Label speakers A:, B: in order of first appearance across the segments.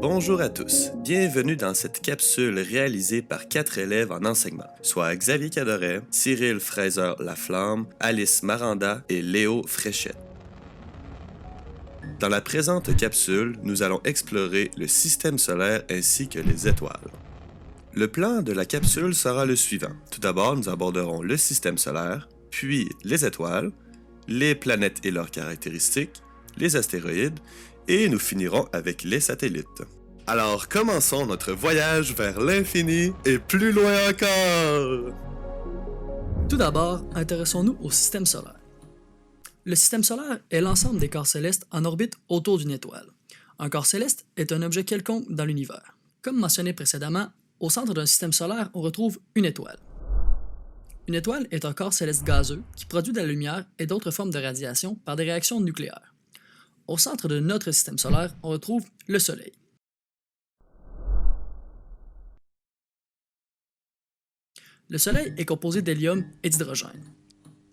A: Bonjour à tous, bienvenue dans cette capsule réalisée par 4 élèves en enseignement, soit Xavier Cadoret, Cyril Fraser-Laflamme, Alice Maranda et Léo Fréchette. Dans la présente capsule, nous allons explorer le système solaire ainsi que les étoiles. Le plan de la capsule sera le suivant. Tout d'abord, nous aborderons le système solaire, puis les étoiles, les planètes et leurs caractéristiques, les astéroïdes, et nous finirons avec les satellites. Alors commençons notre voyage vers l'infini et plus loin encore!
B: Tout d'abord, intéressons-nous au système solaire. Le système solaire est l'ensemble des corps célestes en orbite autour d'une étoile. Un corps céleste est un objet quelconque dans l'univers. Comme mentionné précédemment, au centre d'un système solaire, on retrouve une étoile. Une étoile est un corps céleste gazeux qui produit de la lumière et d'autres formes de radiation par des réactions nucléaires. Au centre de notre système solaire, on retrouve le Soleil. Le Soleil est composé d'hélium et d'hydrogène.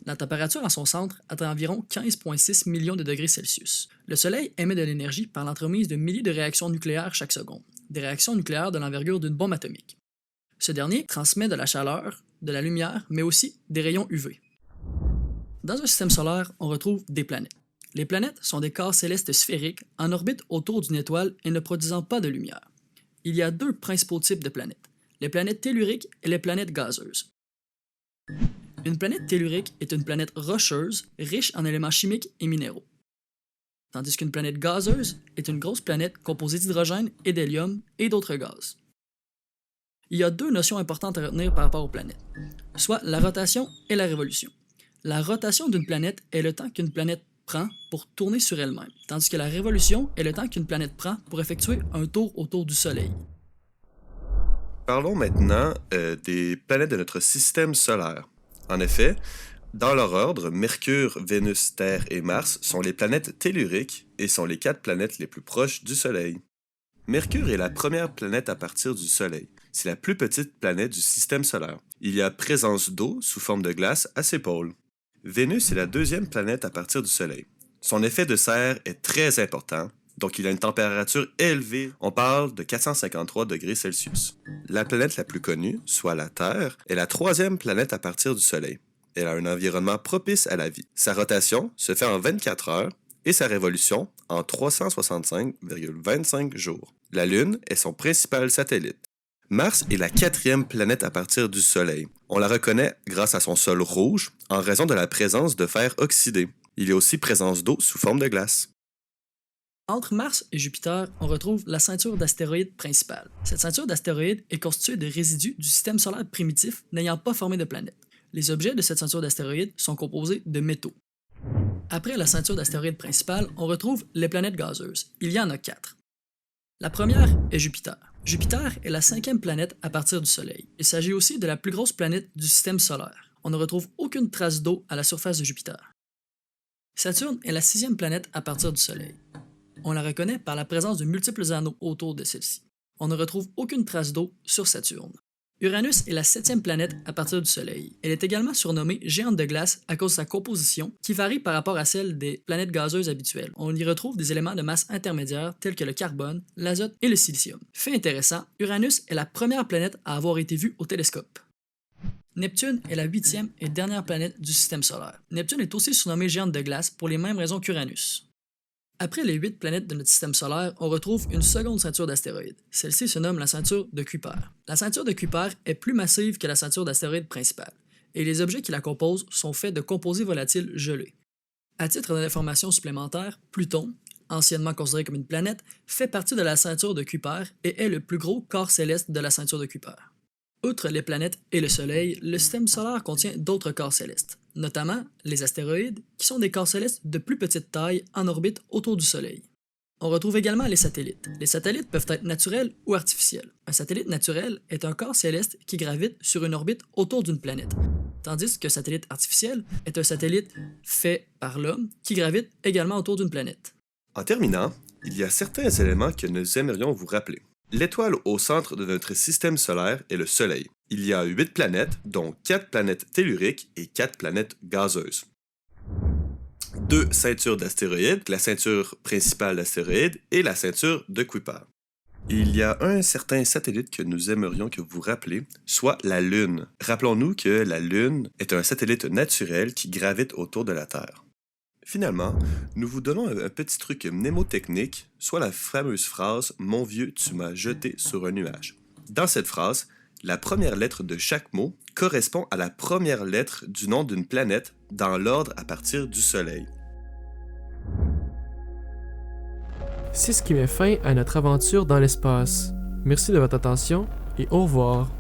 B: La température à son centre atteint environ 15,6 millions de degrés Celsius. Le Soleil émet de l'énergie par l'entremise de milliers de réactions nucléaires chaque seconde, des réactions nucléaires de l'envergure d'une bombe atomique. Ce dernier transmet de la chaleur, de la lumière, mais aussi des rayons UV. Dans un système solaire, on retrouve des planètes. Les planètes sont des corps célestes sphériques en orbite autour d'une étoile et ne produisant pas de lumière. Il y a deux principaux types de planètes, les planètes telluriques et les planètes gazeuses. Une planète tellurique est une planète rocheuse, riche en éléments chimiques et minéraux. Tandis qu'une planète gazeuse est une grosse planète composée d'hydrogène et d'hélium et d'autres gaz. Il y a deux notions importantes à retenir par rapport aux planètes, soit la rotation et la révolution. La rotation d'une planète est le temps qu'une planète prend pour tourner sur elle-même, tandis que la révolution est le temps qu'une planète prend pour effectuer un tour autour du Soleil.
A: Parlons maintenant des planètes de notre système solaire. En effet, dans leur ordre, Mercure, Vénus, Terre et Mars sont les planètes telluriques et sont les 4 planètes les plus proches du Soleil. Mercure est la première planète à partir du Soleil. C'est la plus petite planète du système solaire. Il y a présence d'eau sous forme de glace à ses pôles. Vénus est la deuxième planète à partir du Soleil. Son effet de serre est très important, donc il a une température élevée. On parle de 453 degrés Celsius. La planète la plus connue, soit la Terre, est la troisième planète à partir du Soleil. Elle a un environnement propice à la vie. Sa rotation se fait en 24 heures et sa révolution en 365,25 jours. La Lune est son principal satellite. Mars est la 4e planète à partir du Soleil. On la reconnaît grâce à son sol rouge en raison de la présence de fer oxydé. Il y a aussi présence d'eau sous forme de glace.
B: Entre Mars et Jupiter, on retrouve la ceinture d'astéroïdes principale. Cette ceinture d'astéroïdes est constituée de résidus du système solaire primitif n'ayant pas formé de planète. Les objets de cette ceinture d'astéroïdes sont composés de métaux. Après la ceinture d'astéroïdes principale, on retrouve les planètes gazeuses. Il y en a 4. La première est Jupiter. Jupiter est la 5e planète à partir du Soleil. Il s'agit aussi de la plus grosse planète du système solaire. On ne retrouve aucune trace d'eau à la surface de Jupiter. Saturne est la 6e planète à partir du Soleil. On la reconnaît par la présence de multiples anneaux autour de celle-ci. On ne retrouve aucune trace d'eau sur Saturne. Uranus est la 7e planète à partir du Soleil. Elle est également surnommée géante de glace à cause de sa composition qui varie par rapport à celle des planètes gazeuses habituelles. On y retrouve des éléments de masse intermédiaire tels que le carbone, l'azote et le silicium. Fait intéressant, Uranus est la première planète à avoir été vue au télescope. Neptune est la 8e et dernière planète du système solaire. Neptune est aussi surnommée géante de glace pour les mêmes raisons qu'Uranus. Après les 8 planètes de notre système solaire, on retrouve une seconde ceinture d'astéroïdes. Celle-ci se nomme la ceinture de Kuiper. La ceinture de Kuiper est plus massive que la ceinture d'astéroïdes principale, et les objets qui la composent sont faits de composés volatiles gelés. À titre d'information supplémentaire, Pluton, anciennement considéré comme une planète, fait partie de la ceinture de Kuiper et est le plus gros corps céleste de la ceinture de Kuiper. Outre les planètes et le Soleil, le système solaire contient d'autres corps célestes, notamment les astéroïdes, qui sont des corps célestes de plus petite taille en orbite autour du Soleil. On retrouve également les satellites. Les satellites peuvent être naturels ou artificiels. Un satellite naturel est un corps céleste qui gravite sur une orbite autour d'une planète, tandis qu'un satellite artificiel est un satellite fait par l'homme qui gravite également autour d'une planète.
A: En terminant, il y a certains éléments que nous aimerions vous rappeler. L'étoile au centre de notre système solaire est le Soleil. Il y a 8 planètes, dont 4 planètes telluriques et 4 planètes gazeuses. 2 ceintures d'astéroïdes, la ceinture principale d'astéroïdes et la ceinture de Kuiper. Il y a un certain satellite que nous aimerions que vous rappelez, soit la Lune. Rappelons-nous que la Lune est un satellite naturel qui gravite autour de la Terre. Finalement, nous vous donnons un petit truc mnémotechnique, soit la fameuse phrase « Mon vieux, tu m'as jeté sur un nuage ». Dans cette phrase, la première lettre de chaque mot correspond à la première lettre du nom d'une planète dans l'ordre à partir du Soleil.
C: C'est ce qui met fin à notre aventure dans l'espace. Merci de votre attention et au revoir.